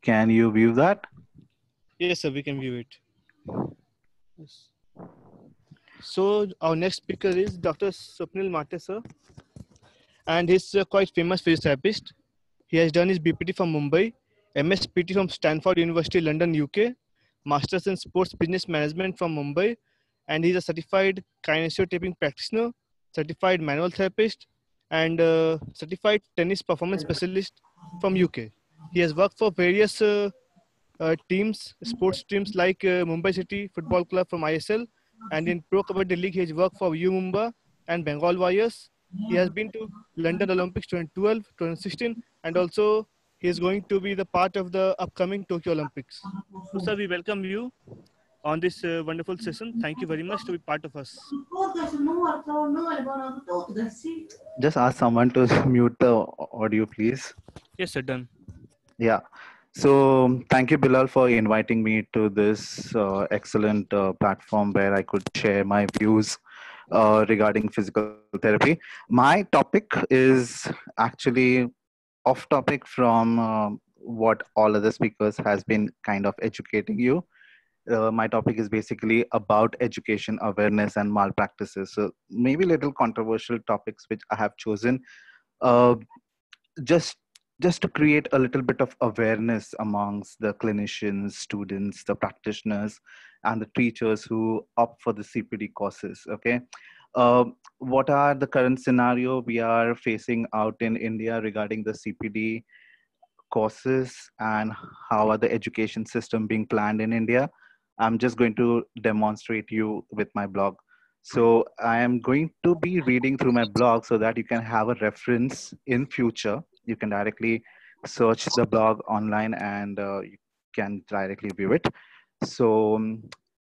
Can you view that? Yes, sir, we can view it. Yes. So our next speaker is Dr. Swapnil Mate, sir, and he's a quite famous physiotherapist. He has done his BPT from Mumbai, MSPT from Stanford University, London, UK, Masters in Sports Business Management from Mumbai, and he's a certified kinesiotaping practitioner, certified manual therapist, and certified tennis performance specialist from UK. He has worked for various teams, sports teams like Mumbai City Football Club from ISL, and in Pro Kabaddi League, he has worked for U Mumbai and Bengal Warriors. He has been to London Olympics 2012, 2016, and also he is going to be the part of the upcoming Tokyo Olympics. So, sir, we welcome you on this wonderful session. Thank you very much to be part of us. Just ask someone to mute the audio, please. Yes, sir, done. Yeah. So thank you, Bilal, for inviting me to this excellent platform where I could share my views regarding physical therapy. My topic is actually off topic from what all other speakers has been kind of educating you. My topic is basically about education awareness and malpractices. So maybe little controversial topics which I have chosen. Uh, just just to create a little bit of awareness amongst the clinicians, students, the practitioners, and the teachers who opt for the CPD courses. Okay. What are the current scenario we are facing out in India regarding the CPD courses, and how are the education system being planned in India? I'm just going to demonstrate you with my blog. So I am going to be reading through my blog so that you can have a reference in future. You can directly search the blog online, and you can directly view it. So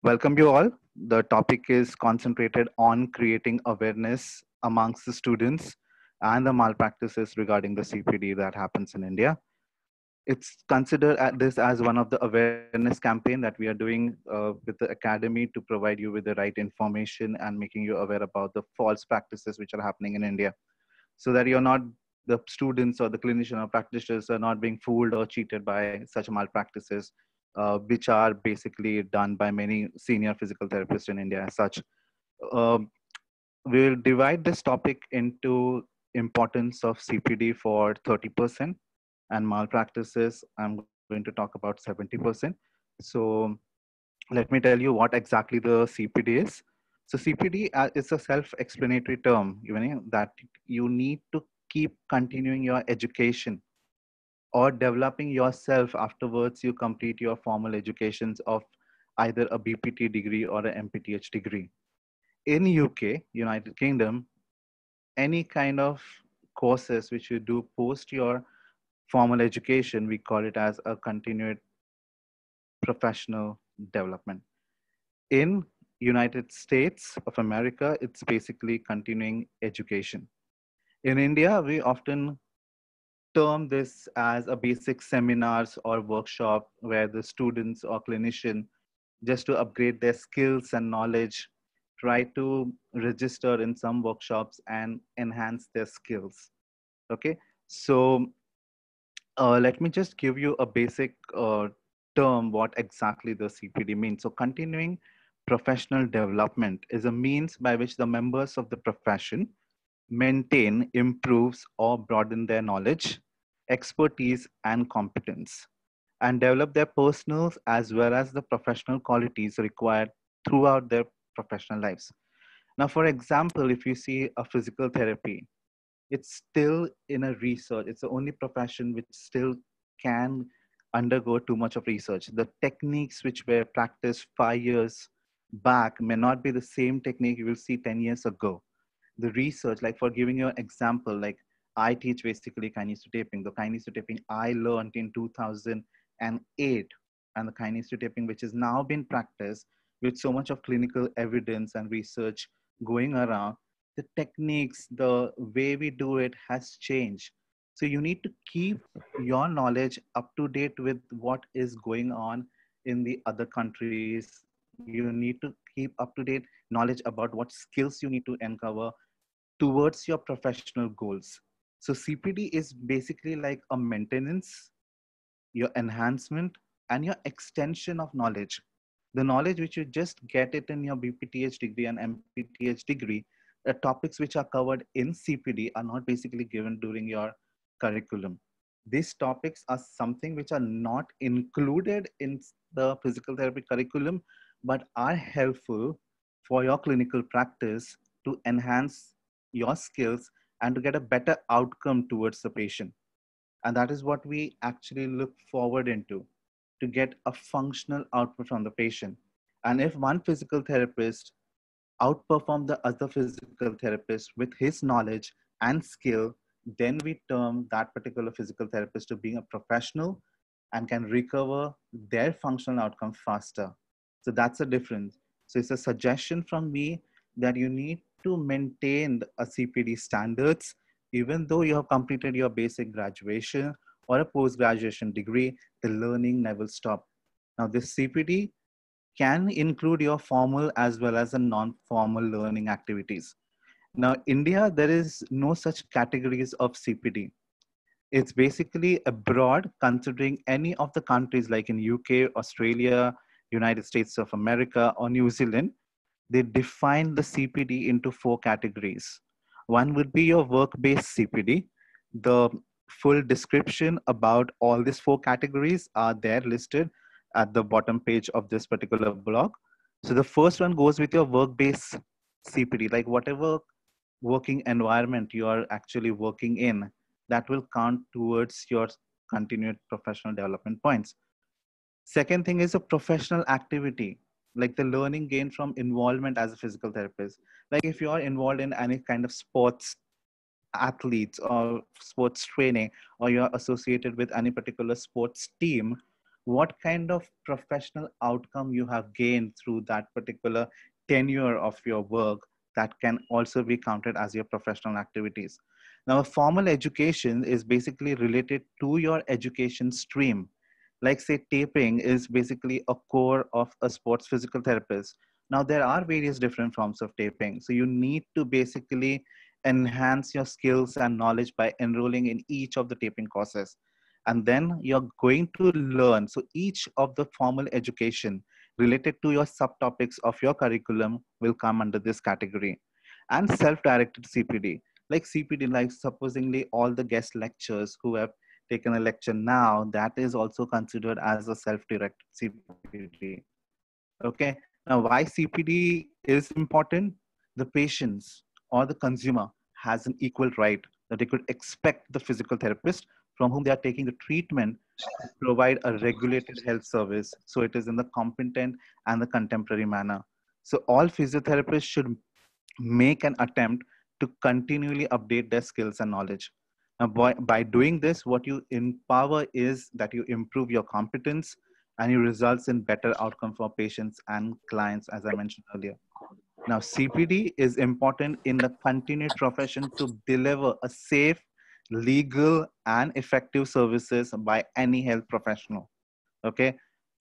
welcome you all. The topic is concentrated on creating awareness amongst the students and the malpractices regarding the CPD that happens in India. It's considered at this as one of the awareness campaign that we are doing with the academy to provide you with the right information and making you aware about the false practices which are happening in India, so that you're not, the students or the clinician or practitioners are not being fooled or cheated by such malpractices, which are basically done by many senior physical therapists in India as such. Um we'll divide this topic into importance of CPD for 30%, and malpractices I'm going to talk about 70%. So let me tell you what exactly the CPD is. So CPD is a self-explanatory term, you know, that you need to keep continuing your education or developing yourself afterwards you complete your formal educations of either a BPT degree or an MPTH degree. In UK, United Kingdom, any kind of courses which you do post your formal education, we call it as a continued professional development. In United States of America, it's basically continuing education. In India, we often term this as a basic seminars or workshop where the students or clinician, just to upgrade their skills and knowledge, try to register in some workshops and enhance their skills. Okay, so let me just give you a basic term what exactly the CPD means. So continuing professional development is a means by which the members of the profession maintain, improves, or broaden their knowledge, expertise, and competence, and develop their personal as well as the professional qualities required throughout their professional lives. Now, for example, if you see a physical therapy, it's still in a research. It's the only profession which still can undergo too much of research. The techniques which were practiced 5 years back may not be the same technique you will see 10 years ago. The research, like for giving you an example, like I teach basically kinesiotaping. The kinesiotaping I learned in 2008, and the kinesiotaping which is now been practiced with so much of clinical evidence and research going around, the techniques, the way we do it has changed. So you need to keep your knowledge up to date with what is going on in the other countries. You need to keep up to date knowledge about what skills you need to uncover towards your professional goals. So CPD is basically like a maintenance your enhancement, and your extension of knowledge. The knowledge which you just get it in your BPTH degree and MPTH degree, the topics which are covered in CPD are not basically given during your curriculum. These topics are something which are not included in the physical therapy curriculum, but are helpful for your clinical practice to enhance your skills and to get a better outcome towards the patient. And that is what we actually look forward into, to get a functional output from the patient. And if one physical therapist outperform the other physical therapist with his knowledge and skill, then we term that particular physical therapist to being a professional and can recover their functional outcome faster. So that's the difference. So it's a suggestion from me that you need to maintain a CPD standards, even though you have completed your basic graduation or a post-graduation degree, the learning never stop. Now this CPD can include your formal as well as the non-formal learning activities. Now, India, there is no such categories of CPD. It's basically abroad, considering any of the countries like in UK, Australia, United States of America, or New Zealand, they define the CPD into four categories. One would be your work-based CPD. The full description about all these four categories are there listed at the bottom page of this particular blog. So the first one goes with your work-based CPD, like whatever working environment you are actually working in, that will count towards your continued professional development points. Second thing is a professional activity, like the learning gained from involvement as a physical therapist. Like if you are involved in any kind of sports athletes or sports training, or you're associated with any particular sports team, what kind of professional outcome you have gained through that particular tenure of your work, that can also be counted as your professional activities. Now formal education is basically related to your education stream. Like say taping is basically a core of a sports physical therapist. Now there are various different forms of taping, so you need to basically enhance your skills and knowledge by enrolling in each of the taping courses. And then you're going to learn. So each of the formal education related to your subtopics of your curriculum will come under this category. And self-directed CPD, like CPD, like supposingly all the guest lectures who have taken a lecture now, that is also considered as a self-directed CPD. Okay. Now, why CPD is important? The patients or the consumer has an equal right that they could expect the physical therapist from whom they are taking the treatment to provide a regulated health service. So it is in the competent and the contemporary manner. So all physiotherapists should make an attempt to continually update their skills and knowledge. Now, by doing this, what you empower is that you improve your competence and it results in better outcome for patients and clients, as I mentioned earlier. Now, CPD is important in the continued profession to deliver a safe, legal, and effective services by any health professional. Okay.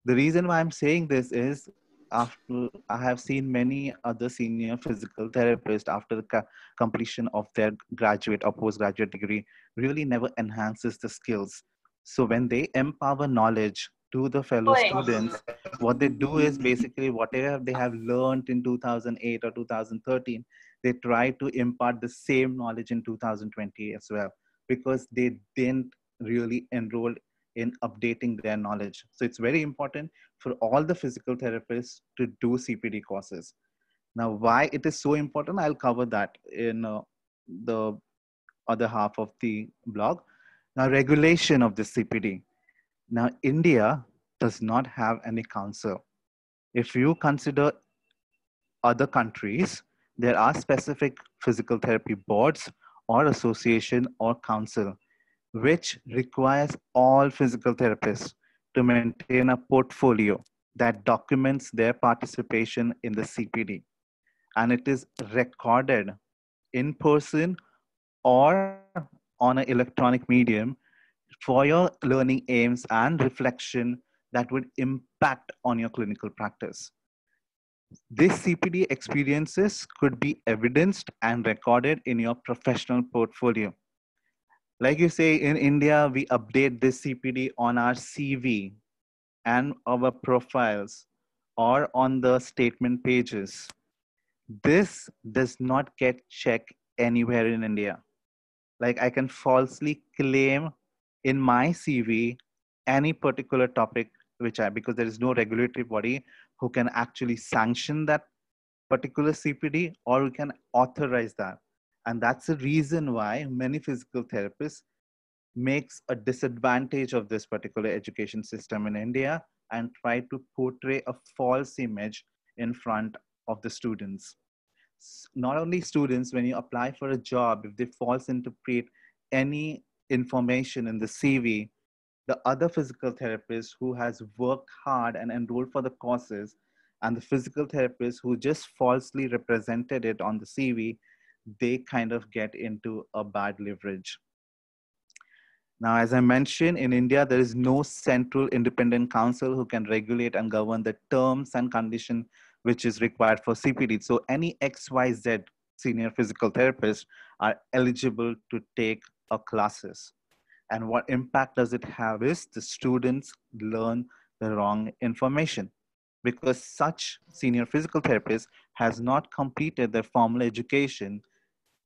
The reason why I'm saying this is after I have seen many other senior physical therapists after the completion of their graduate or postgraduate degree really never enhances the skills. So when they empower knowledge to the fellow students, what they do is basically whatever they have learned in 2008 or 2013, they try to impart the same knowledge in 2020 as well, because they didn't really enroll in updating their knowledge. So it's very important for all the physical therapists to do CPD courses. Now, why it is so important, I'll cover that in the other half of the blog. Now, regulation of the CPD. Now, India does not have any council. If you consider other countries, there are specific physical therapy boards or association or council which requires all physical therapists to maintain a portfolio that documents their participation in the CPD. And it is recorded in person or on an electronic medium for your learning aims and reflection that would impact on your clinical practice. These CPD experiences could be evidenced and recorded in your professional portfolio. Like you say, in India, we update this CPD on our CV and our profiles or on the statement pages. This does not get checked anywhere in India. Like I can falsely claim in my CV any particular topic which I, because there is no regulatory body who can actually sanction that particular CPD or we can authorize that. And that's the reason why many physical therapists makes a disadvantage of this particular education system in India and try to portray a false image in front of the students. Not only students, when you apply for a job, if they false interpret any information in the CV, the other physical therapist who has worked hard and enrolled for the courses and the physical therapist who just falsely represented it on the CV, they kind of get into a bad leverage. Now, as I mentioned, in India, there is no central independent council who can regulate and govern the terms and condition which is required for CPD. So any XYZ senior physical therapists are eligible to take a classes. And what impact does it have is the students learn the wrong information because such senior physical therapist has not completed their formal education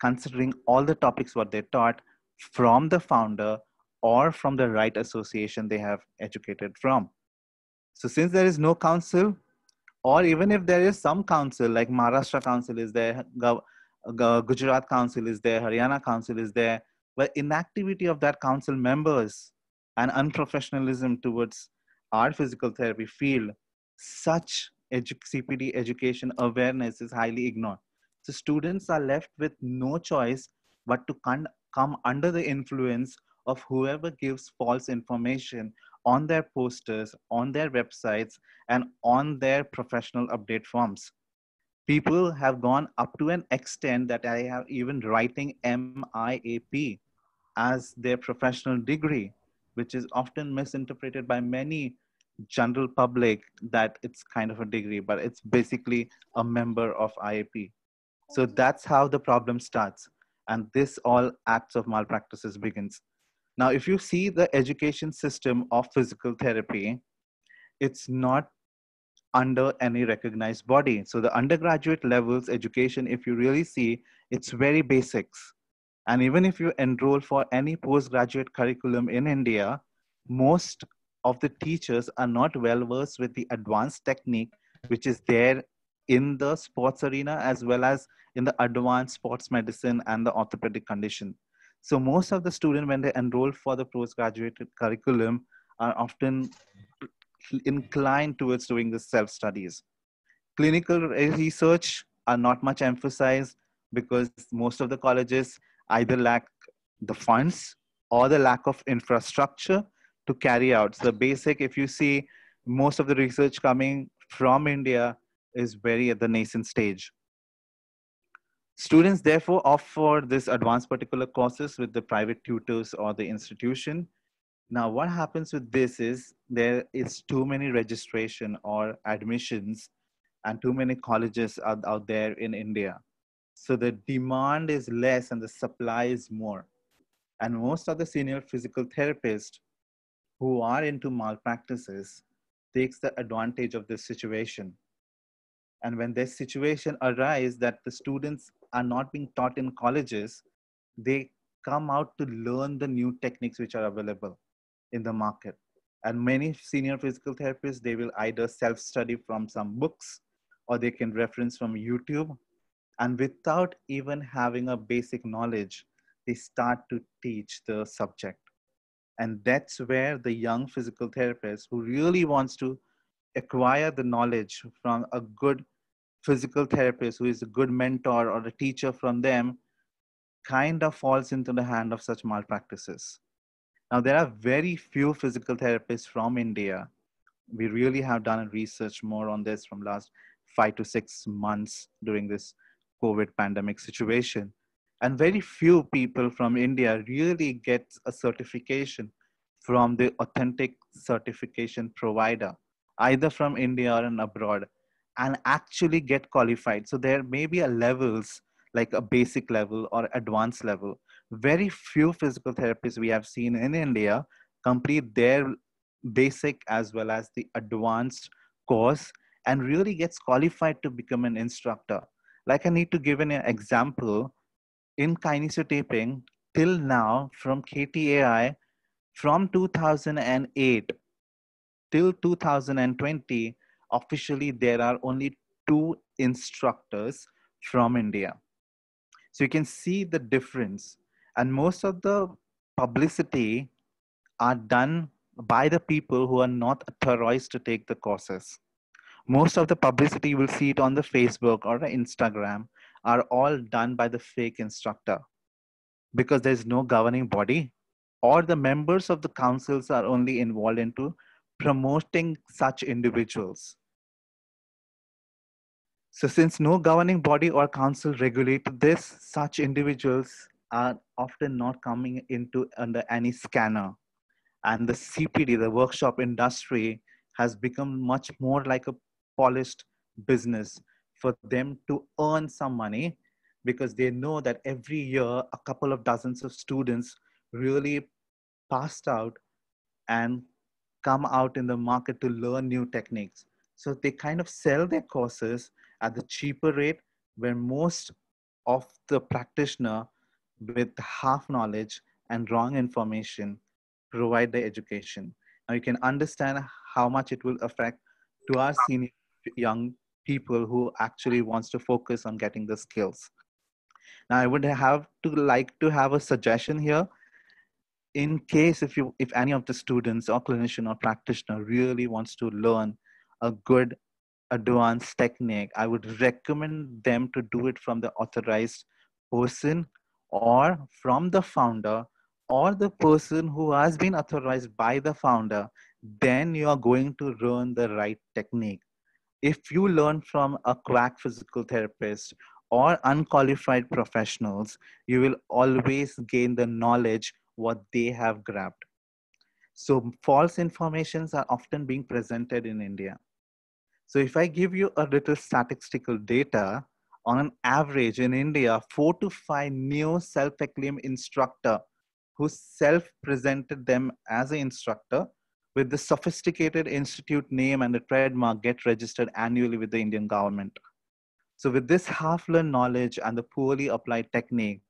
considering all the topics what they taught from the founder or from the right association they have educated from. So since there is no council, or even if there is some council, like Maharashtra Council is there, Gujarat Council is there, Haryana Council is there, but inactivity of that council members and unprofessionalism towards our physical therapy field, such CPD education awareness is highly ignored. So students are left with no choice but to come under the influence of whoever gives false information on their posters, on their websites, and on their professional update forms. People have gone up to an extent that I have even writing MIAP as their professional degree, which is often misinterpreted by many general public that it's kind of a degree, but it's basically a member of IAP. So that's how the problem starts. And this all acts of malpractices begins. Now, if you see the education system of physical therapy, it's not under any recognized body. So the undergraduate levels education, if you really see, it's very basics. And even if you enroll for any postgraduate curriculum in India, most of the teachers are not well versed with the advanced technique which is there in the sports arena as well as in the advanced sports medicine and the orthopedic condition. So most of the students when they enroll for the postgraduate curriculum are often inclined towards doing the self studies. Clinical research are not much emphasized because most of the colleges either lack the funds or the lack of infrastructure to carry out. So the basic, if you see, most of the research coming from India is very at the nascent stage. Students therefore opt for this advanced particular courses with the private tutors or the institution. Now, what happens with this is there is too many registration or admissions and too many colleges out there in India. So the demand is less and the supply is more. And most of the senior physical therapists who are into malpractices takes the advantage of this situation. And when this situation arises that the students are not being taught in colleges, they come out to learn the new techniques which are available in the market. And many senior physical therapists, they will either self-study from some books or they can reference from YouTube. And without even having a basic knowledge, they start to teach the subject. And that's where the young physical therapist who really wants to acquire the knowledge from a good physical therapist who is a good mentor or a teacher from them kind of falls into the hand of such malpractices. Now, there are very few physical therapists from India. We really have done research more on this from last 5 to 6 months during this COVID pandemic situation. And very few people from India really get a certification from the authentic certification provider, either from India or in abroad, and actually get qualified. So there may be a levels like a basic level or advanced level, Very few physical therapists we have seen in India complete their basic as well as the advanced course and really gets qualified to become an instructor. Like I need to give an example in kinesiotaping till now from KTAI from 2008 till 2020, officially there are only two instructors from India. So you can see the difference. And most of the publicity are done by the people who are not authorized to take the courses. Most of the publicity you will see it on the Facebook or the Instagram are all done by the fake instructor because there's no governing body or the members of the councils are only involved into promoting such individuals. So since no governing body or council regulated this, such individuals are often not coming into under any scanner. And the CPD, the workshop industry, has become much more like a polished business for them to earn some money because they know that every year a couple of dozens of students really passed out and come out in the market to learn new techniques. So they kind of sell their courses at the cheaper rate where most of the practitioner with half knowledge and wrong information provide the education. Now you can understand how much it will affect to our senior young people who actually wants to focus on getting the skills. Now I would have to like to have a suggestion here in case if any of the students or clinician or practitioner really wants to learn a good advanced technique, I would recommend them to do it from the authorized person or from the founder or the person who has been authorized by the founder. Then you are going to learn the right technique. If you learn from a quack physical therapist or unqualified professionals, you will always gain the knowledge what they have grabbed. So false informations are often being presented in India. So if I give you a little statistical data, on an average in India, 4 to 5 new self-acclaimed instructor who self-presented them as an instructor with the sophisticated institute name and the trademark get registered annually with the Indian government. So with this half-learned knowledge and the poorly applied technique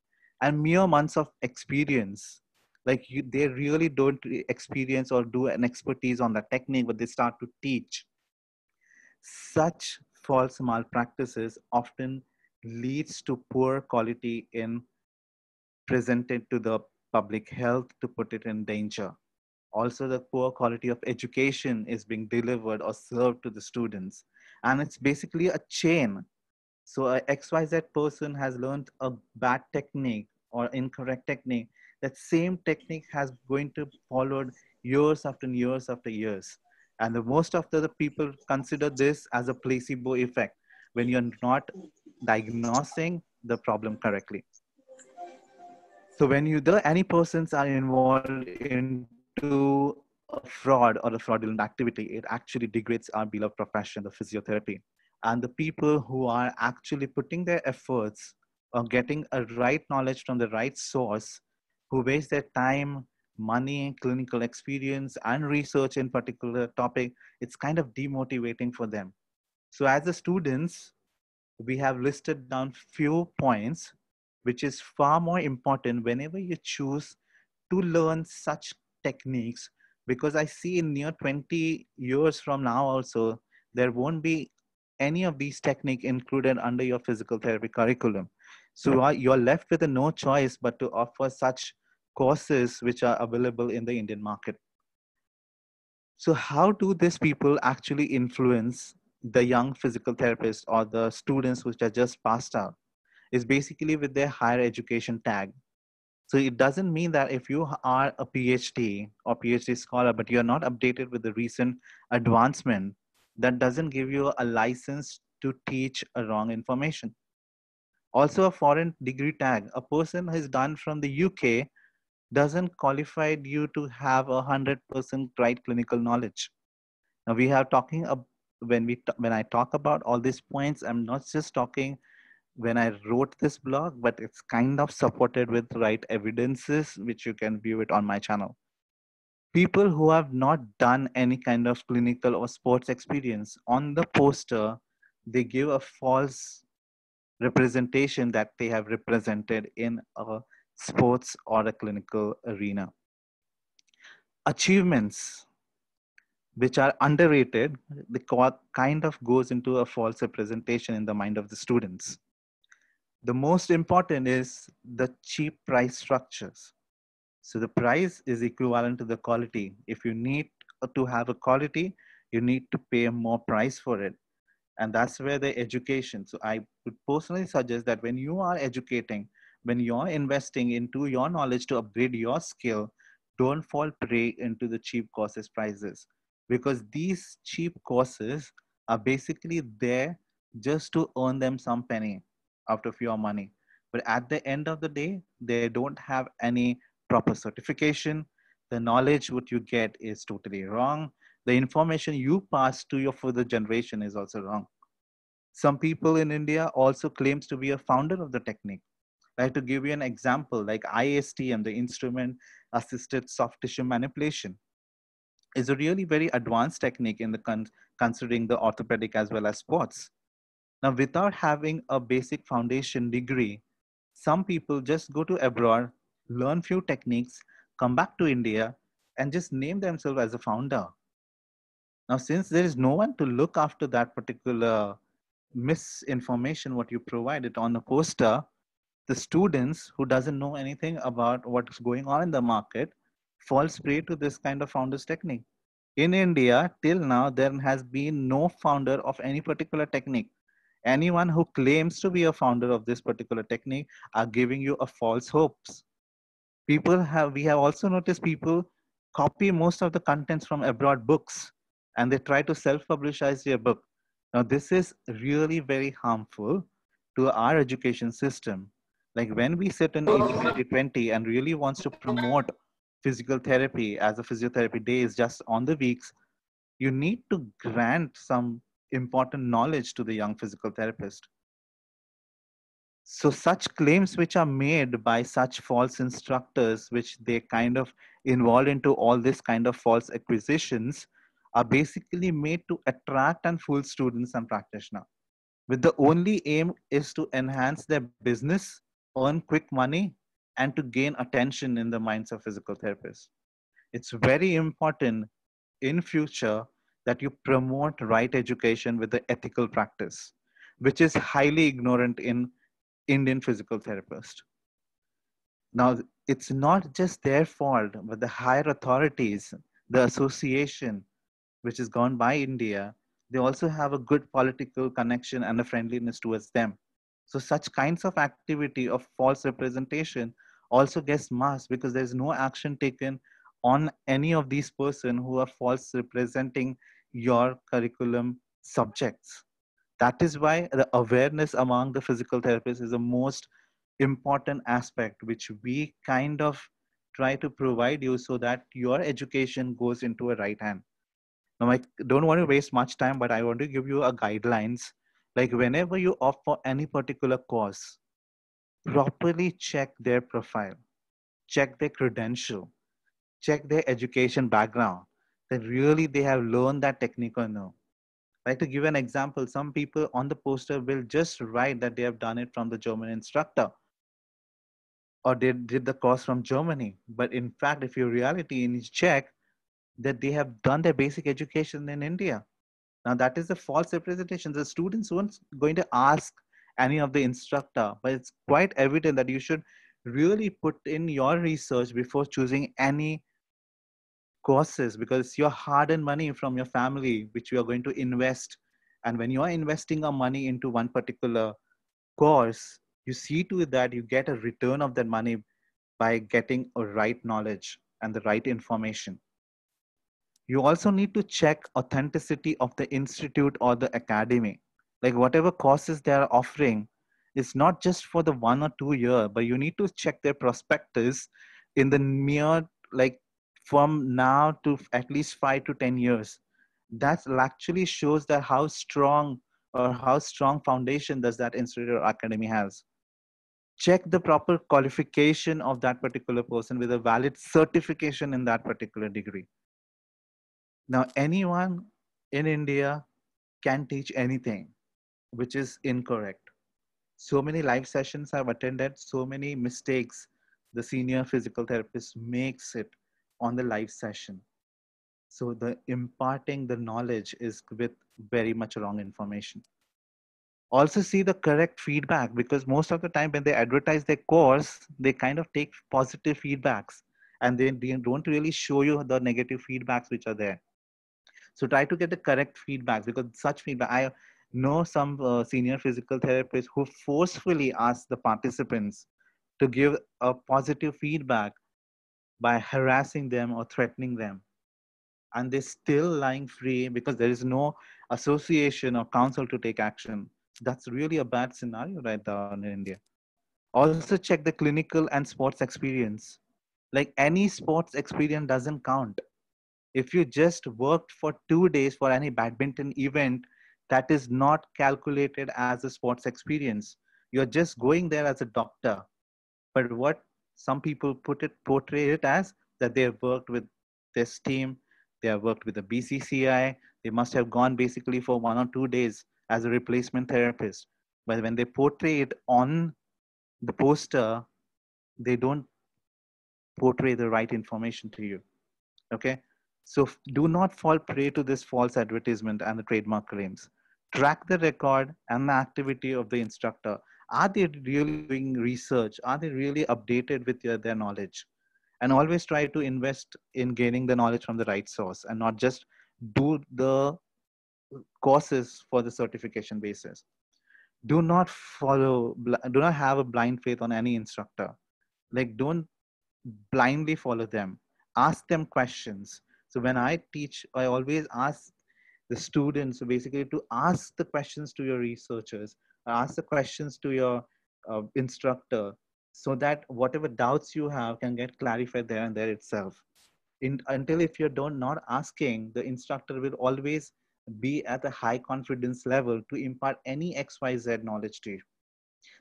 and mere months of experience, like they really don't experience or do an expertise on the technique, but they start to teach. Such false malpractices often leads to poor quality in presented to the public health to put it in danger. Also, the poor quality of education is being delivered or served to the students. And it's basically a chain. So a XYZ person has learned a bad technique or incorrect technique. That same technique has going to followed years after years after years. And the most of the people consider this as a placebo effect when you're not diagnosing the problem correctly. So when you the any persons are involved into a fraud or a fraudulent activity, it actually degrades our beloved profession, the physiotherapy. And the people who are actually putting their efforts or getting a right knowledge from the right source, who waste their time, money, clinical experience, and research in particular topic, it's kind of demotivating for them. So as the students, we have listed down few points which is far more important whenever you choose to learn such techniques, because I see in near 20 years from now also there won't be any of these technique included under your physical therapy curriculum. So you're left with no choice but to offer such courses which are available in the Indian market. So how do these people actually influence the young physical therapists or the students which are just passed out? Is basically with their higher education tag. So it doesn't mean that if you are a PhD or PhD scholar, but you're not updated with the recent advancement, that doesn't give you a license to teach a wrong information. Also, a foreign degree tag. A person who is done from the UK doesn't qualify you to have 100% right clinical knowledge. Now we have talking when I talk about all these points, I'm not just talking when I wrote this blog, but it's kind of supported with right evidences, which you can view it on my channel. People who have not done any kind of clinical or sports experience on the poster, they give a false representation that they have represented in a sports or a clinical arena. Achievements which are underrated, the kind of goes into a false representation in the mind of the students. The most important is the cheap price structures. So the price is equivalent to the quality. If you need to have a quality, you need to pay more price for it. And that's where the education. So I would personally suggest that when you are educating, when you're investing into your knowledge to upgrade your skill, don't fall prey into the cheap courses prices, because these cheap courses are basically there just to earn them some penny out of your money. But at the end of the day, they don't have any proper certification. The knowledge what you get is totally wrong. The information you pass to your further generation is also wrong. Some people in India also claims to be a founder of the technique. Like, to give you an example, like ISTM, the instrument assisted soft tissue manipulation, is a really very advanced technique in the considering the orthopedic as well as sports. Now, without having a basic foundation degree, some people just go to abroad, learn few techniques, come back to India, and just name themselves as a founder. Now, since there is no one to look after that particular misinformation what you provided on the poster, the students who doesn't know anything about what's going on in the market falls prey to this kind of founders technique. In India, till now, there has been no founder of any particular technique. Anyone who claims to be a founder of this particular technique are giving you a false hopes. We have also noticed people copy most of the contents from abroad books, and they try to self-publicize their book. Now this is really very harmful to our education system. Like, when we sit in 80-20-20 and really wants to promote physical therapy as a physiotherapy day is just on the weeks, you need to grant some important knowledge to the young physical therapist. So such claims which are made by such false instructors, which they kind of involve into all this kind of false acquisitions, are basically made to attract and fool students and practitioners. With the only aim is to enhance their business, earn quick money, and to gain attention in the minds of physical therapists. It's very important in future that you promote right education with the ethical practice, which is highly ignorant in Indian physical therapist. Now, it's not just their fault, but the higher authorities, the association, which is gone by India, they also have a good political connection and a friendliness towards them. So such kinds of activity of false representation also gets masked because there's no action taken on any of these person who are false representing your curriculum subjects. That is why the awareness among the physical therapists is the most important aspect which we kind of try to provide you so that your education goes into a right hand. Now, I don't want to waste much time, but I want to give you a guidelines. Like, whenever you opt for any particular course, properly check their profile, check their credential, check their education background, that really they have learned that technique or no. Like, to give an example, some people on the poster will just write that they have done it from the German instructor or they did the course from Germany. But in fact, if you reality in check that they have done their basic education in India. Now that is a false representation. The students weren't going to ask any of the instructor, but it's quite evident that you should really put in your research before choosing any courses, because it's your hard-earned money from your family which you are going to invest. And when you are investing a money into one particular course, you see to it that you get a return of that money by getting a right knowledge and the right information. You also need to check authenticity of the institute or the academy. Like, whatever courses they are offering, it's not just for the 1 or 2 year, but you need to check their prospectus in the near, like, from now to at least 5 to 10 years. That actually shows that how strong or how strong foundation does that institute or academy has. Check the proper qualification of that particular person with a valid certification in that particular degree. Now, anyone in India can teach anything, which is incorrect. So many live sessions I've attended, so many mistakes the senior physical therapist makes it on the live session. So the imparting the knowledge is with very much wrong information. Also see the correct feedback, because most of the time when they advertise their course, they kind of take positive feedbacks and they don't really show you the negative feedbacks which are there. So try to get the correct feedback, because such feedback, I know some senior physical therapists who forcefully ask the participants to give a positive feedback by harassing them or threatening them, and they're still lying free because there is no association or council to take action. That's really a bad scenario right now in India. Also check the clinical and sports experience. Like, any sports experience doesn't count. If you just worked for 2 days for any badminton event, that is not calculated as a sports experience. You're just going there as a doctor. But what some people portray it as, that they have worked with this team, they have worked with the BCCI, they must have gone basically for 1 or 2 days as a replacement therapist. But when they portray it on the poster, they don't portray the right information to you. Okay. So do not fall prey to this false advertisement and the trademark claims. Track the record and the activity of the instructor. Are they really doing research? Are they really updated with their knowledge? And always try to invest in gaining the knowledge from the right source and not just do the courses for the certification basis. Do not have a blind faith on any instructor. Like, don't blindly follow them. Ask them questions. So when I teach, I always ask the students, so basically, to ask the questions to your researchers, ask the questions to your instructor, so that whatever doubts you have can get clarified there and there itself. Until if you're don't not asking, the instructor will always be at a high confidence level to impart any XYZ knowledge to you.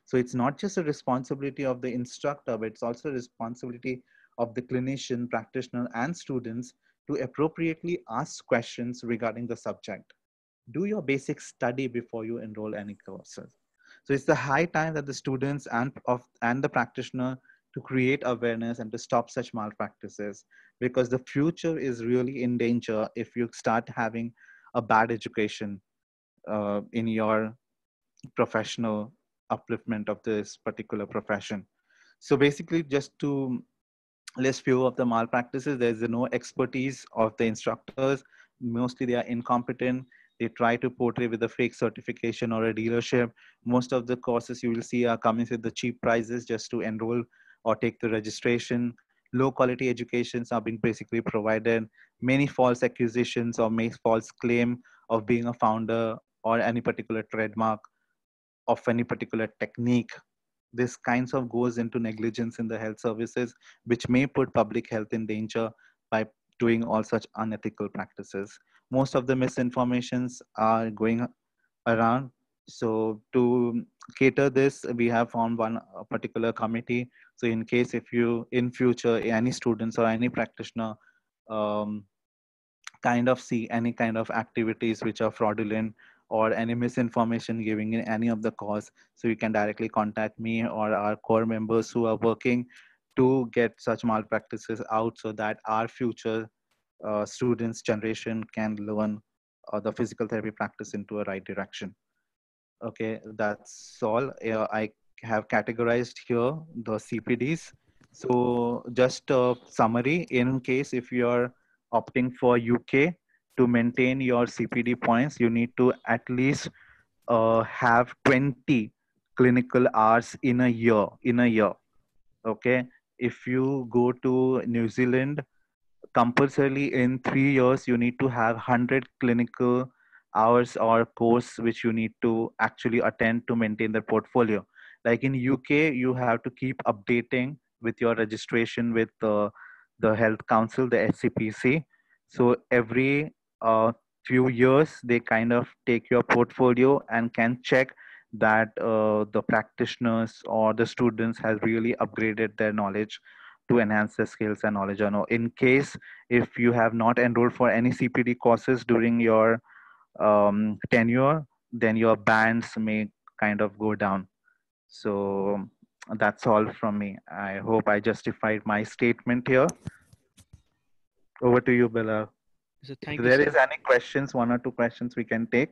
So it's not just a responsibility of the instructor, but it's also a responsibility of the clinician, practitioner, and students to appropriately ask questions regarding the subject. Do your basic study before you enroll any courses. So it's the high time that the students and the practitioner to create awareness and to stop such malpractices, because the future is really in danger if you start having a bad education in your professional upliftment of this particular profession. So basically, just to list few of the malpractices, there's no expertise of the instructors. Mostly they are incompetent. They try to portray with a fake certification or a dealership. Most of the courses you will see are coming with the cheap prices just to enroll or take the registration. Low quality educations are being basically provided. Many false accusations or false claim of being a founder or any particular trademark of any particular technique. This kinds of goes into negligence in the health services, which may put public health in danger by doing all such unethical practices. Most of the misinformations are going around. So to cater this, we have formed one particular committee. So in case if you in future any students or any practitioner um, kind of see any kind of activities which are fraudulent or any misinformation giving in any of the cause, so you can directly contact me or our core members who are working to get such malpractices out, so that our future students generation can learn the physical therapy practice into a right direction. Okay, that's all. I have categorized here the CPDs. So just a summary, in case if you're opting for UK, to maintain your CPD points, you need to at least have 20 clinical hours in a year. Okay. If you go to New Zealand, compulsorily in 3 years you need to have 100 clinical hours or course which you need to actually attend to maintain the portfolio. Like in UK, you have to keep updating with your registration with the health council, the SCPC. So every few years, they kind of take your portfolio and can check that the practitioners or the students has really upgraded their knowledge to enhance their skills and knowledge. I know in case if you have not enrolled for any CPD courses during your tenure, then your bands may kind of go down. So that's all from me. I hope I justified my statement here. Over to you, Bilal. So If thank you, there sir. is any questions, one or two questions we can take.